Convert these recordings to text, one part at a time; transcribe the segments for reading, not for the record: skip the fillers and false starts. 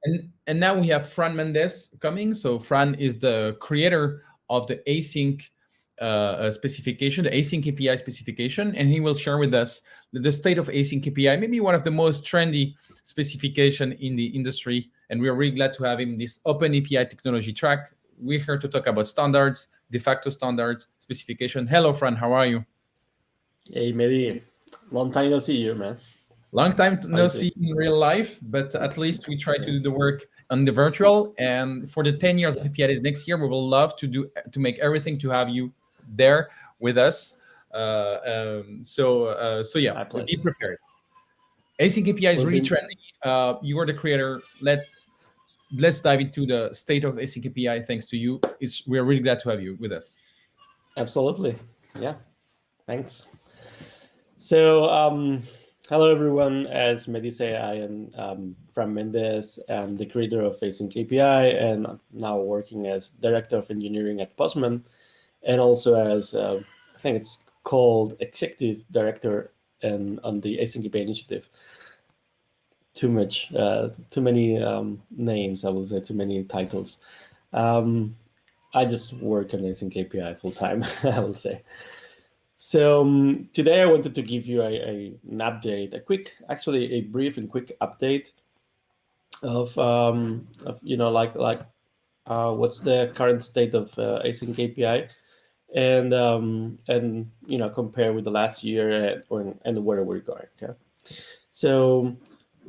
And now we have Fran Mendez coming. So Fran is the creator of the async specification, the async API specification, and he will share with us the state of async API, maybe one of the most trendy specification in the industry. And we are really glad to have him this open API technology track. We're here to talk about standards, de facto standards, specification. Hello, Fran, how are you? Hey, Mehdi. Long time no see you, man. Long time no see in real life, but at least we try to do the work on the virtual. And for the 10 years of Apidays next year, we will love to make everything to have you there with us. So yeah, be prepared. Async API is really trendy. You are the creator. Let's dive into the state of Async API. Thanks to you, we are really glad to have you with us. Absolutely, yeah. Thanks. So, hello everyone. As Mehdi said, I am Fran Mendez. I'm the creator of AsyncAPI, and I'm now working as director of engineering at Postman, and also as I think it's called executive director on the AsyncAPI initiative. Too many names. I will say too many titles. I just work on AsyncAPI full time. I will say. So today I wanted to give you an update, a brief and quick update of what's the current state of AsyncAPI, and compare with the last year and where we're going. Okay, so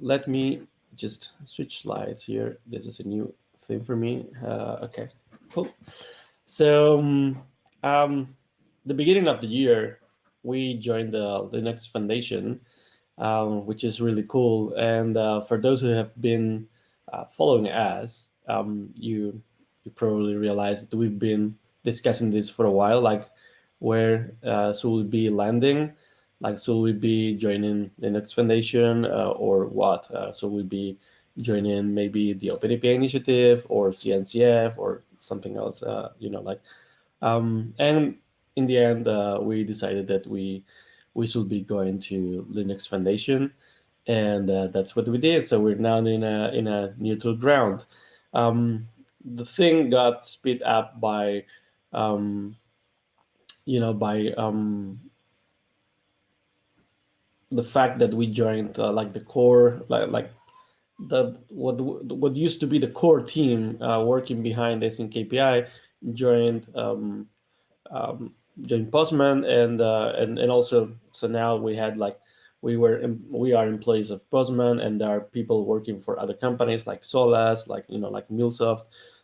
let me just switch slides here. This is a new thing for me. Okay, cool. So the beginning of the year, we joined the Linux Foundation, which is really cool. And for those who have been following us, you probably realize that we've been discussing this for a while, like where should we be landing? Like, should we be joining the Linux Foundation or what? Should we be joining maybe the OpenAPI initiative or CNCF or something else? And in the end, we decided that we should be going to Linux Foundation, and that's what we did. So we're now in a neutral ground. The thing got sped up by the fact that we joined like the core, like what used to be the core team working behind AsyncAPI joined Postman, and also, so now we had we are employees of Postman, and there are people working for other companies like Solas, like MuleSoft.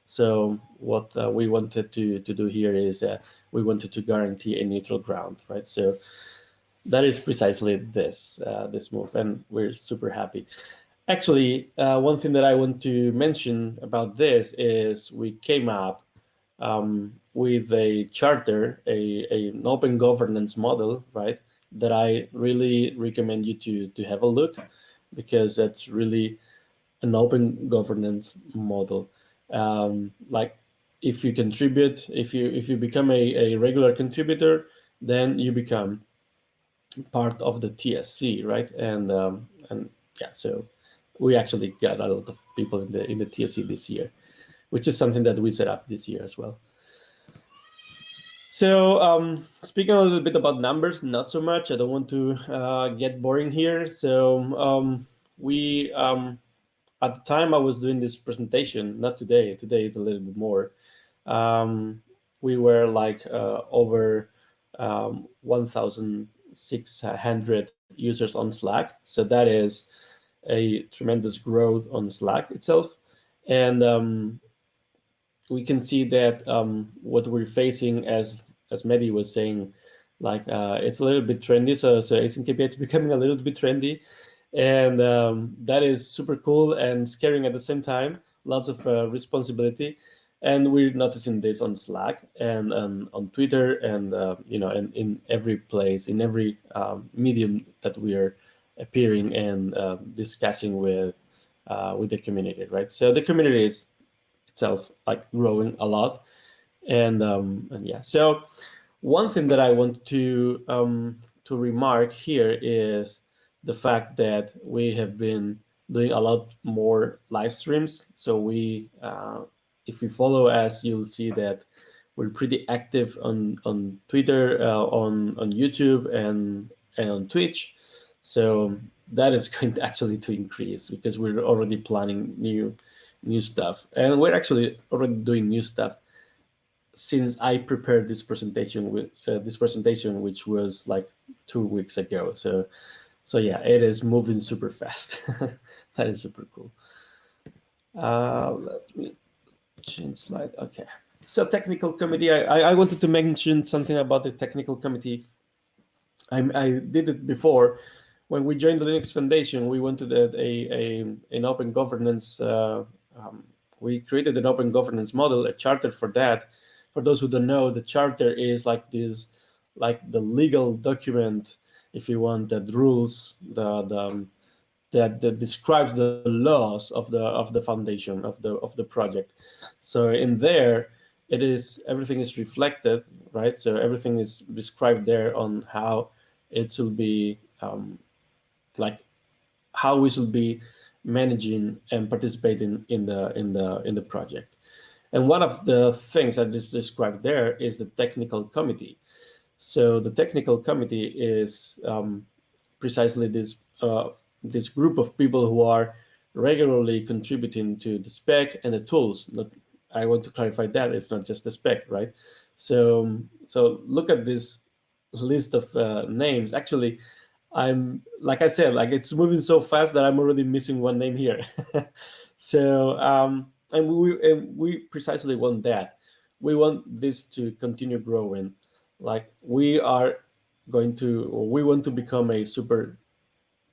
So what we wanted to do here is we wanted to guarantee a neutral ground, right? So that is precisely this move, and we're super happy. Actually, one thing that I want to mention about this is we came up with a charter, an open governance model, right? That I really recommend you to have a look, because that's really an open governance model. Like, if you contribute, if you become a regular contributor, then you become part of the TSC, right? And yeah, so we actually got a lot of people in the TSC this year, which is something that we set up this year as well. So speaking a little bit about numbers, not so much. I don't want to get boring here. So we, at the time I was doing this presentation, not today. Today is a little bit more. We were like over 1,600 users on Slack. So that is a tremendous growth on Slack itself. And we can see that what we're facing, as Mehdi was saying, like it's a little bit trendy. So AsyncAPI is becoming a little bit trendy, and that is super cool and scaring at the same time. Lots of responsibility, and we're noticing this on Slack and on Twitter, and and in every place, in every medium that we are appearing and discussing with the community, right? So the community is itself like growing a lot, and yeah. So one thing that I want to remark here is the fact that we have been doing a lot more live streams. So we, if you follow us, you'll see that we're pretty active on Twitter, on YouTube, and on Twitch. So that is going to actually to increase because we're already planning new stuff, and we're actually already doing new stuff since I prepared this presentation which was like 2 weeks ago. So yeah, it is moving super fast. That is super cool. Let me change slide. Okay. So technical committee, I wanted to mention something about the technical committee. I did it before. When we joined the Linux Foundation, we wanted an open governance. We created an open governance model, a charter for that. For those who don't know, the charter is like this, like the legal document, if you want, that rules that describes the laws of the foundation of the project. So in there, everything is reflected, right? So everything is described there on how it should be, like how we should be managing and participating in the project. And one of the things that is described there is the technical committee. So the technical committee is precisely this group of people who are regularly contributing to the spec and the tools. I want to clarify that it's not just the spec, right? So look at this list of names. Actually, I'm, like I said, like it's moving so fast that I'm already missing one name here. So and we precisely want that. We want this to continue growing. Like we want to become a super,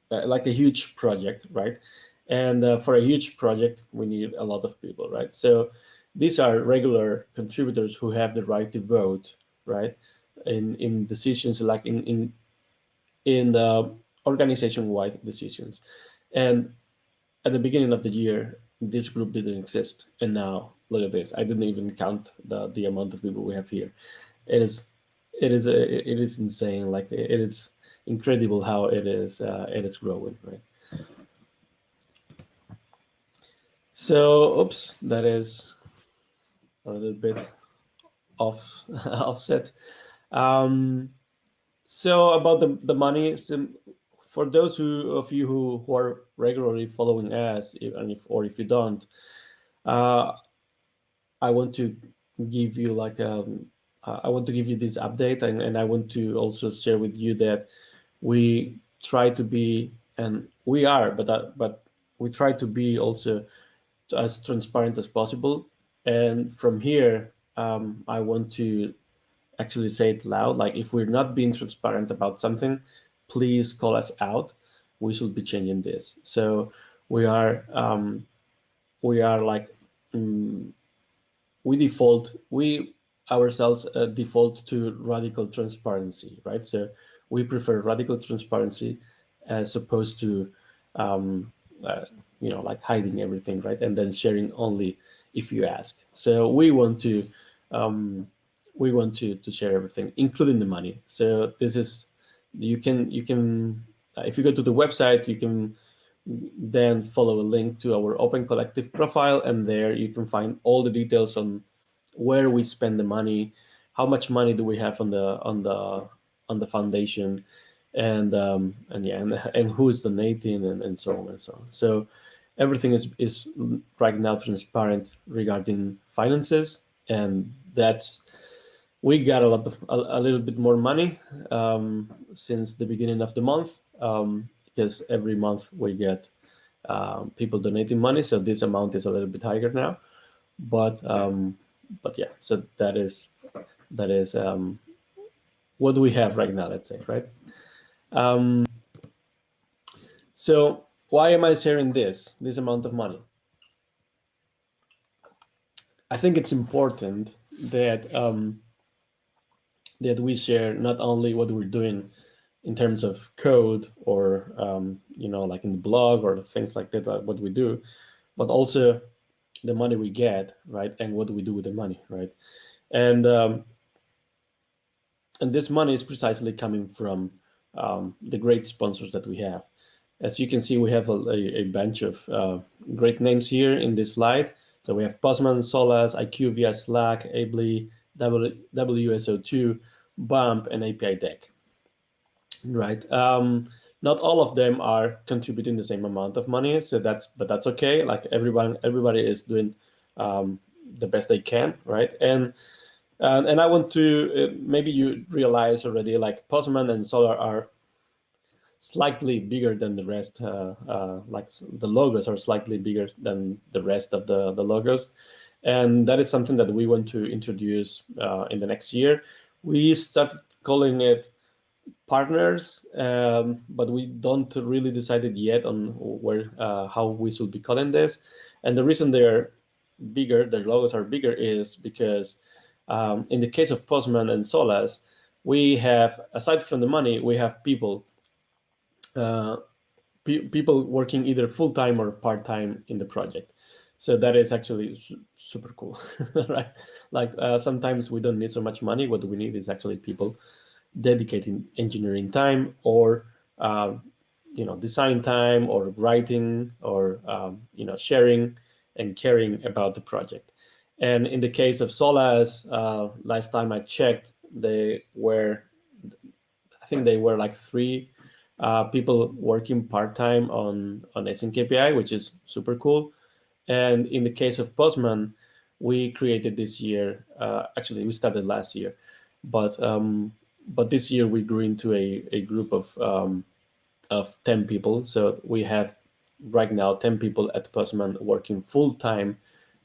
like a huge project, right? And for a huge project, we need a lot of people, right? So these are regular contributors who have the right to vote, right? In decisions, like in organization-wide decisions. And at the beginning of the year, this group didn't exist, and now look at this. I didn't even count the amount of people we have here. It is insane. Like it is incredible how it is growing, right? So, oops, that is a little bit off offset. So about the money, so for those of you who are regularly following us, or if you don't, I want to give you like I want to give you this update, and I want to also share with you that we try to be, and we are, but we try to be also as transparent as possible. And from here, I want to actually say it loud. Like if we're not being transparent about something, please call us out. We should be changing this. So we are like we ourselves default to radical transparency, right? So we prefer radical transparency as opposed to like hiding everything, right? And then sharing only if you ask. So we want to share everything, including the money. So this is, you can if you go to the website, you can then follow a link to our Open Collective profile, and there you can find all the details on where we spend the money, how much money do we have on the foundation, and who is donating, and so on and so on. So everything is right now transparent regarding finances, and we got a little bit more money since the beginning of the month, because every month we get people donating money, so this amount is a little bit higher now. But yeah, so that is what we have right now, let's say, right? So why am I sharing this amount of money? I think it's important that that we share not only what we're doing in terms of code or like in the blog or things like that, what we do, but also the money we get, right? And what do we do with the money, right? And this money is precisely coming from the great sponsors that we have. As you can see, we have a bunch of great names here in this slide. So we have Postman, Solaz, IQ via Slack, Ably, WSO2, Bump, and API Deck. Right. Not all of them are contributing the same amount of money, so that's okay. Like everybody is doing the best they can, right? And I want to maybe you realize already, like Postman and Solar are slightly bigger than the rest. Like the logos are slightly bigger than the rest of the logos, and that is something that we want to introduce in the next year. We started calling it partners, but we don't really decided yet on where how we should be calling this. And the reason they're bigger, their logos are bigger, is because in the case of Postman and Solas, we have, aside from the money, we have people people working either full-time or part-time in the project. So that is actually super cool, right? Like sometimes we don't need so much money. What we need is actually people dedicating engineering time, or design time, or writing, or sharing and caring about the project. And in the case of Solas, last time I checked, I think they were like 3 people working part-time on AsyncAPI, which is super cool. And in the case of Postman, we created this year, actually we started last year, but this year we grew into a group of 10 people. So we have right now 10 people at Postman working full-time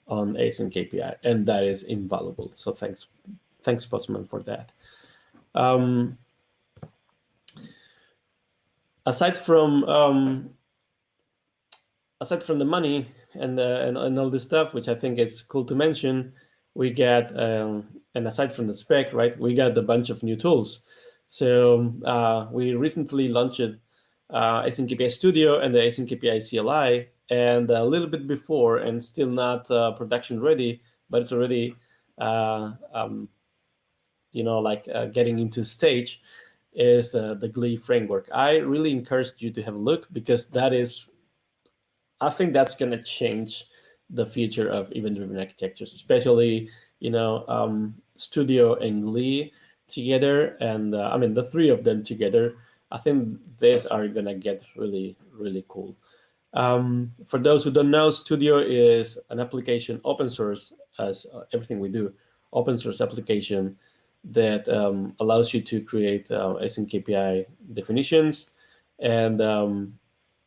on AsyncAPI, and that is invaluable. So thanks Postman for that. Aside from the money and all this stuff, which I think it's cool to mention, we get and aside from the spec, right, we got a bunch of new tools. So we recently launched AsyncAPI Studio and the AsyncAPI CLI, and a little bit before, and still not production ready, but it's already getting into stage, is the Glee framework. I really encourage you to have a look, because I think that's going to change the future of event-driven architecture, especially Studio and Glee together, and I mean the 3 of them together. I think these are going to get really, really cool. For those who don't know, Studio is an application, open source, as everything we do, open source application that allows you to create AsyncAPI definitions. And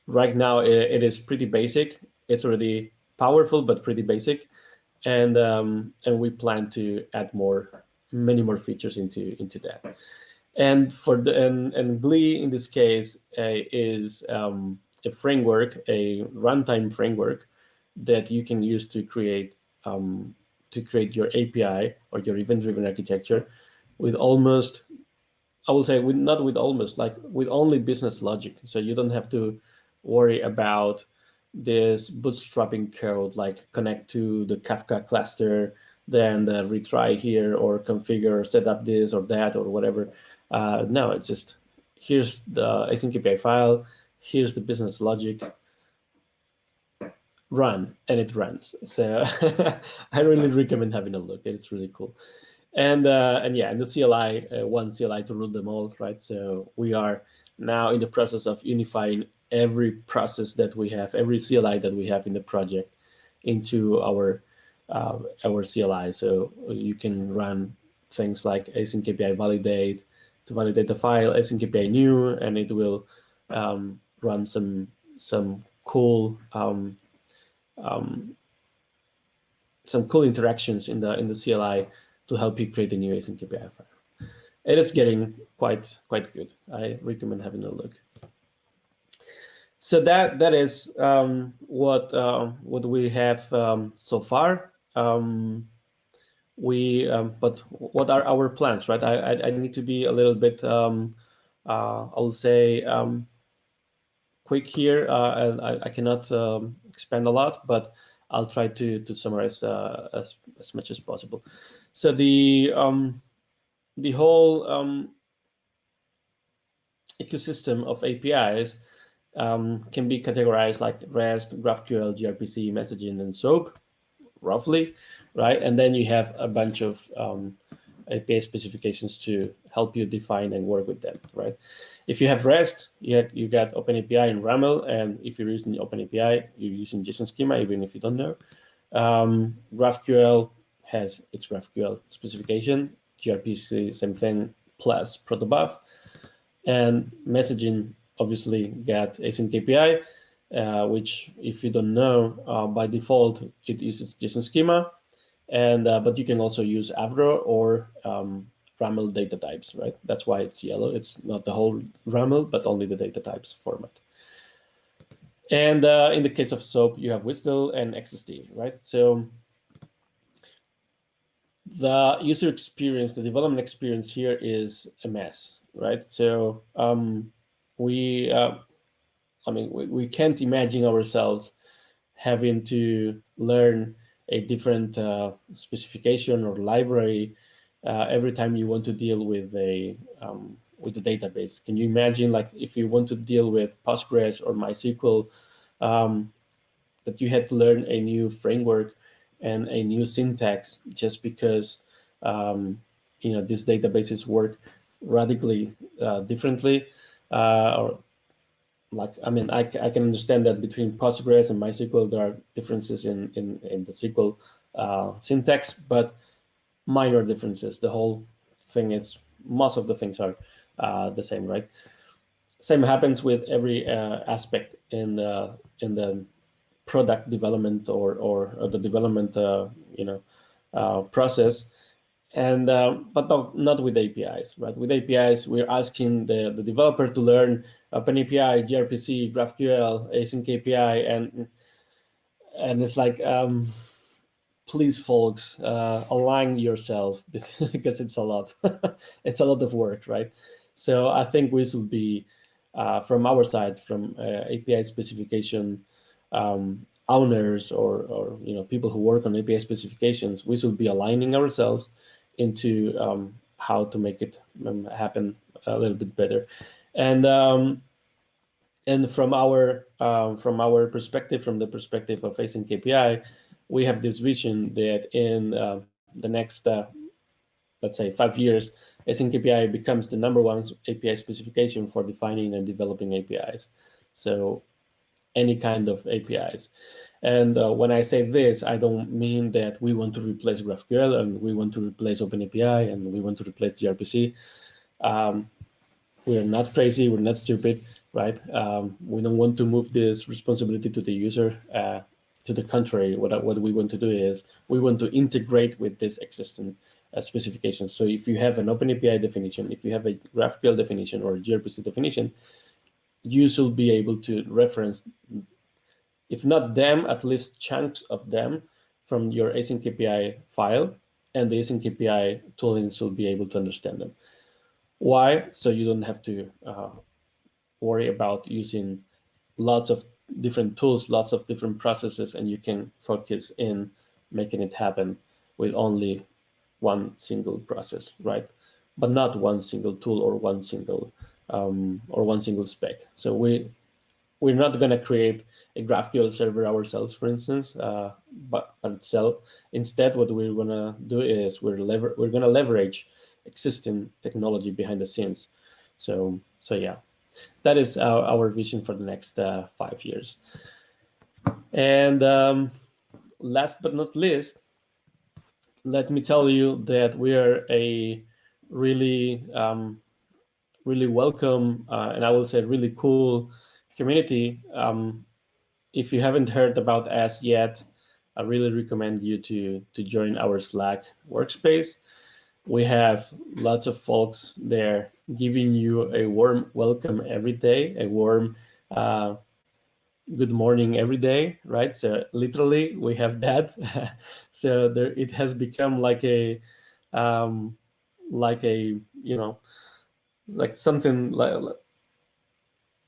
right now it is pretty basic. It's already powerful, but pretty basic. And we plan to add many more features into that. And and Glee in this case is a framework, a runtime framework that you can use to create your API or your event-driven architecture with almost, I will say, with only business logic. So you don't have to worry about this bootstrapping code, like connect to the Kafka cluster, then retry here, or configure, or set up this or that, or whatever. No, it's just, here's the AsyncAPI file, here's the business logic, run, and it runs. So I really recommend having a look. It's really cool. And yeah, and the CLI, one CLI to rule them all, right? So we are now in the process of unifying every process that we have, every CLI that we have in the project, into our CLI. So you can run things like AsyncAPI validate to validate the file, AsyncAPI new, and it will run some cool interactions in the CLI to help you create a new AsyncAPI file. It is getting quite good. I recommend having a look. So that is what we have so far. But what are our plans, right? I need to be a little bit, I'll say, quick here, and I cannot expand a lot, but I'll try to summarize as much as possible. So the whole ecosystem of APIs can be categorized like REST, GraphQL, gRPC, messaging, and SOAP, roughly, right? And then you have a bunch of API specifications to help you define and work with them, right? If you have REST, you got OpenAPI and RAML, and if you're using OpenAPI, you're using JSON schema, even if you don't know. GraphQL has its GraphQL specification, gRPC, same thing, plus protobuf, and messaging obviously got AsyncAPI, which, if you don't know, by default it uses JSON schema, and but you can also use Avro or RAML data types, right? That's why it's yellow. It's not the whole RAML, but only the data types format. And in the case of SOAP, you have WSDL and XST, right? So the user experience, the development experience here is a mess, right? So we can't imagine ourselves having to learn a different specification or library every time you want to deal with the database. Can you imagine, like, if you want to deal with Postgres or MySQL, that you had to learn a new framework and a new syntax just because these databases work radically differently, or like, I can understand that between Postgres and MySQL there are differences in the SQL syntax, but minor differences. The whole thing is, most of the things are the same, right? Same happens with every aspect in the product development or the development process, and but not with APIs, right? With APIs, we're asking the developer to learn OpenAPI, gRPC, GraphQL, AsyncAPI, and it's like, please, folks, align yourself, because it's a lot. It's a lot of work, right? So I think we should be, from our side, from API specification owners or people who work on API specifications, we should be aligning ourselves into how to make it happen a little bit better. And from our perspective, from the perspective of AsyncAPI, we have this vision that in the next, let's say, 5 years, AsyncAPI becomes the #1 API specification for defining and developing APIs. So any kind of APIs. And when I say this, I don't mean that we want to replace GraphQL and we want to replace OpenAPI and we want to replace gRPC. We're not crazy, we're not stupid, right? We don't want to move this responsibility to the user. To the contrary, what we want to do is we want to integrate with this existing specification. So if you have an OpenAPI definition, if you have a GraphQL definition or a gRPC definition, you should be able to reference, if not them, at least chunks of them from your AsyncAPI file, and the AsyncAPI tooling should be able to understand them. Why? So you don't have to worry about using lots of different tools, lots of different processes, and you can focus in making it happen with only one single process, right? But not one single tool or one single spec. So we're not going to create a GraphQL server ourselves, for instance, but itself. Instead, what we're going to do is we're going to leverage existing technology behind the scenes. So yeah, that is our vision for the next 5 years. And last but not least, let me tell you that we are a really welcome and I will say really cool community. If you haven't heard about us yet, I really recommend you to join our Slack workspace. We have lots of folks there giving you a warm welcome every day, a warm good morning every day, right? So literally we have that. So there, it has become like a something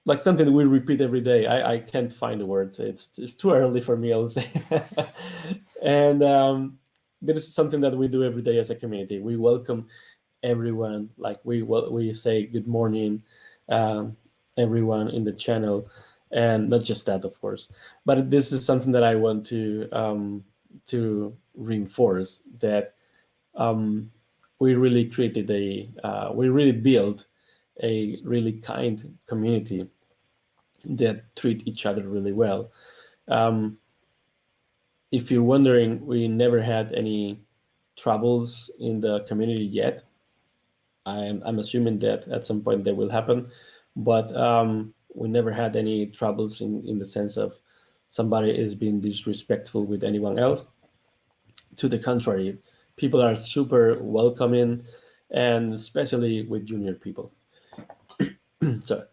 like something we repeat every day. I can't find the word. It's too early for me, I'll say. And this is something that we do every day as a community. We welcome everyone. Like we say good morning, everyone in the channel, And not just that, of course, but this is something that I want to reinforce, that we really created we really built a really kind community that treat each other really well. If you're wondering, we never had any troubles in the community yet. I'm assuming that at some point they will happen, but we never had any troubles in the sense of somebody is being disrespectful with anyone else. To the contrary, people are super welcoming, and especially with junior people. so,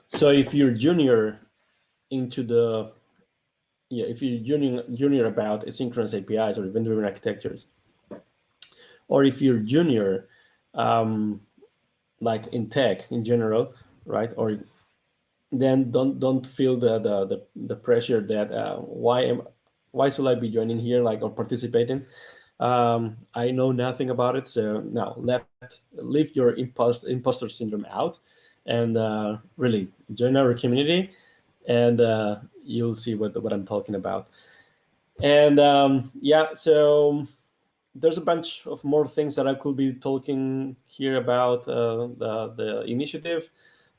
so if you're junior into the if you're junior about asynchronous APIs or event-driven architectures, or if you're junior, like in tech in general, right? Or then don't feel the pressure that why should I be joining here, like, or participating? I know nothing about it, so now leave your imposter syndrome out, and really join our community, and you'll see what I'm talking about. And yeah, so there's a bunch of more things that I could be talking here about the initiative,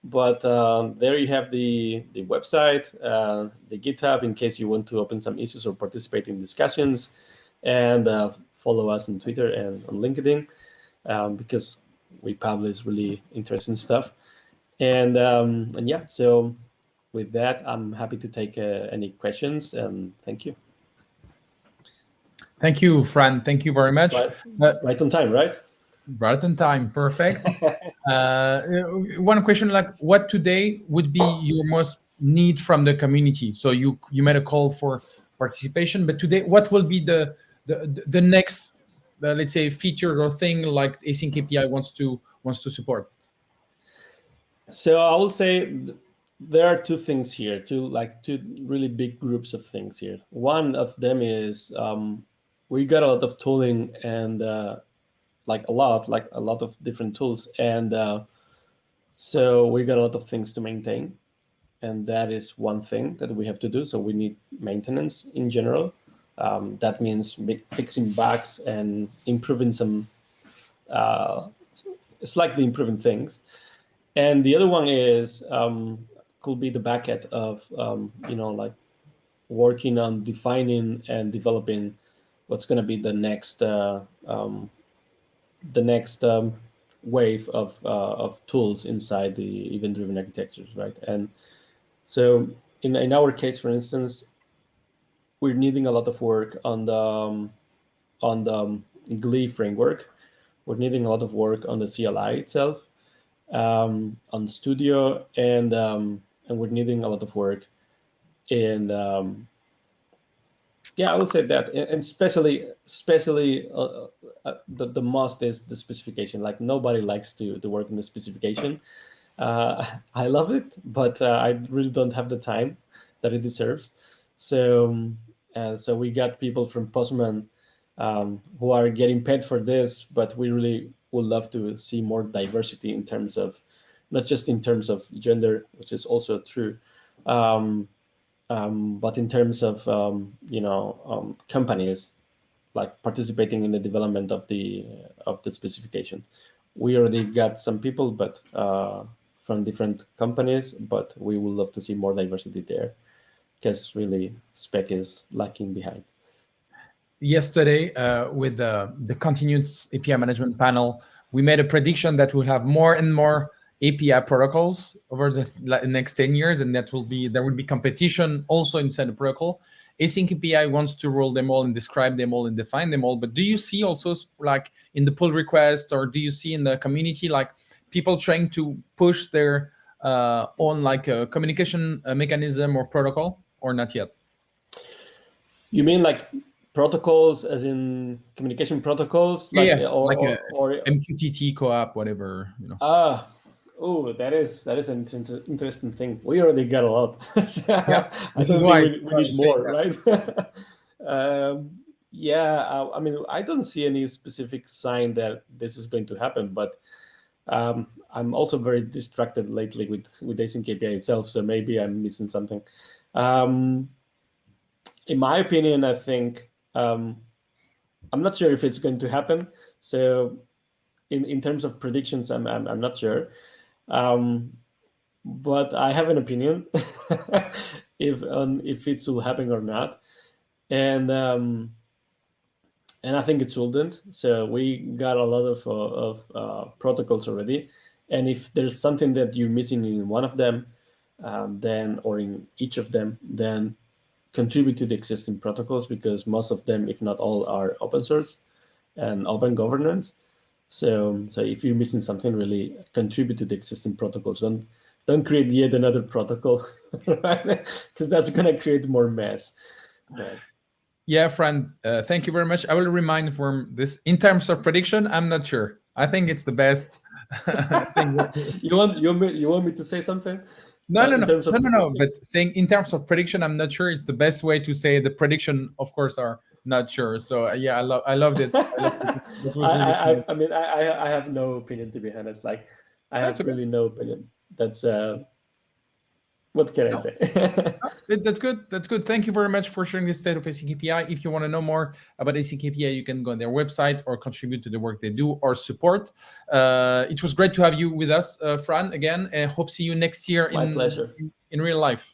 but there you have the website, the GitHub, in case you want to open some issues or participate in discussions, and follow us on Twitter and on LinkedIn, because we publish really interesting stuff. And yeah, so with that, I'm happy to take any questions, and thank you. Thank you, Fran. Thank you very much. Right on time, right? Right on time. Perfect. One question, like, what today would be your most need from the community? So you made a call for participation, but today, what will be the next, let's say, feature or thing like AsyncAPI wants to support? So I will say there are two things here, two really big groups of things here. One of them is we got a lot of tooling, and like a lot of different tools, and so we got a lot of things to maintain, and that is one thing that we have to do. So we need maintenance in general. That means fixing bugs and improving some slightly improving things. And the other one is could be the back end of like working on defining and developing what's going to be the next wave of tools inside the event-driven architectures, right? And so in our case, for instance, we're needing a lot of work on the GLI framework. We're needing a lot of work on the CLI itself, on Studio, and we're needing a lot of work in I would say that, and especially the most is the specification. Like, nobody likes to work in the specification. I love it, but I really don't have the time that it deserves. So so we got people from Postman who are getting paid for this, but we really would love to see more diversity in terms of, not just in terms of gender, which is also true, but in terms of companies like participating in the development of the specification. We already got some people, but from different companies, but we would love to see more diversity there, because really spec is lacking behind. Yesterday, with the continuous API management panel, we made a prediction that we'll have more and more API protocols over the next 10 years, and there will be competition also inside the protocol. AsyncAPI wants to roll them all and describe them all and define them all. But do you see also, like in the pull requests, or do you see in the community, like people trying to push their own communication mechanism or protocol, or not yet? You mean like protocols, as in communication protocols, or MQTT, co-op, whatever, Oh, that is an interesting thing. We already got a lot. Yeah, I think we need more, right? I mean, I don't see any specific sign that this is going to happen, but I'm also very distracted lately with AsyncAPI itself, so maybe I'm missing something. In my opinion, I think I'm not sure if it's going to happen. So in terms of predictions, I'm not sure. But I have an opinion if it will happen or not, and I think it shouldn't. So we got a lot of protocols already, and if there's something that you're missing in one of them, then or in each of them, then contribute to the existing protocols, because most of them, if not all, are open source and open governance. So if you're missing something, really contribute to the existing protocols. Don't create yet another protocol, right? Because that's gonna create more mess. Right. Yeah, Fran, thank you very much. I will remind from this in terms of prediction. I'm not sure. I think it's the best thing. You want me to say something? No. In terms of But saying in terms of prediction, I'm not sure. It's the best way to say the prediction. Of course, are not sure. So yeah, I loved it. I loved it. That was really smart. I mean, I have no opinion, to be honest. Like, I have That's okay. really no opinion. That's what can I say? That's good. That's good. Thank you very much for sharing the state of AsyncAPI. If you want to know more about AsyncAPI, you can go on their website or contribute to the work they do or support. It was great to have you with us, Fran, again, and hope see you next year My pleasure. in real life.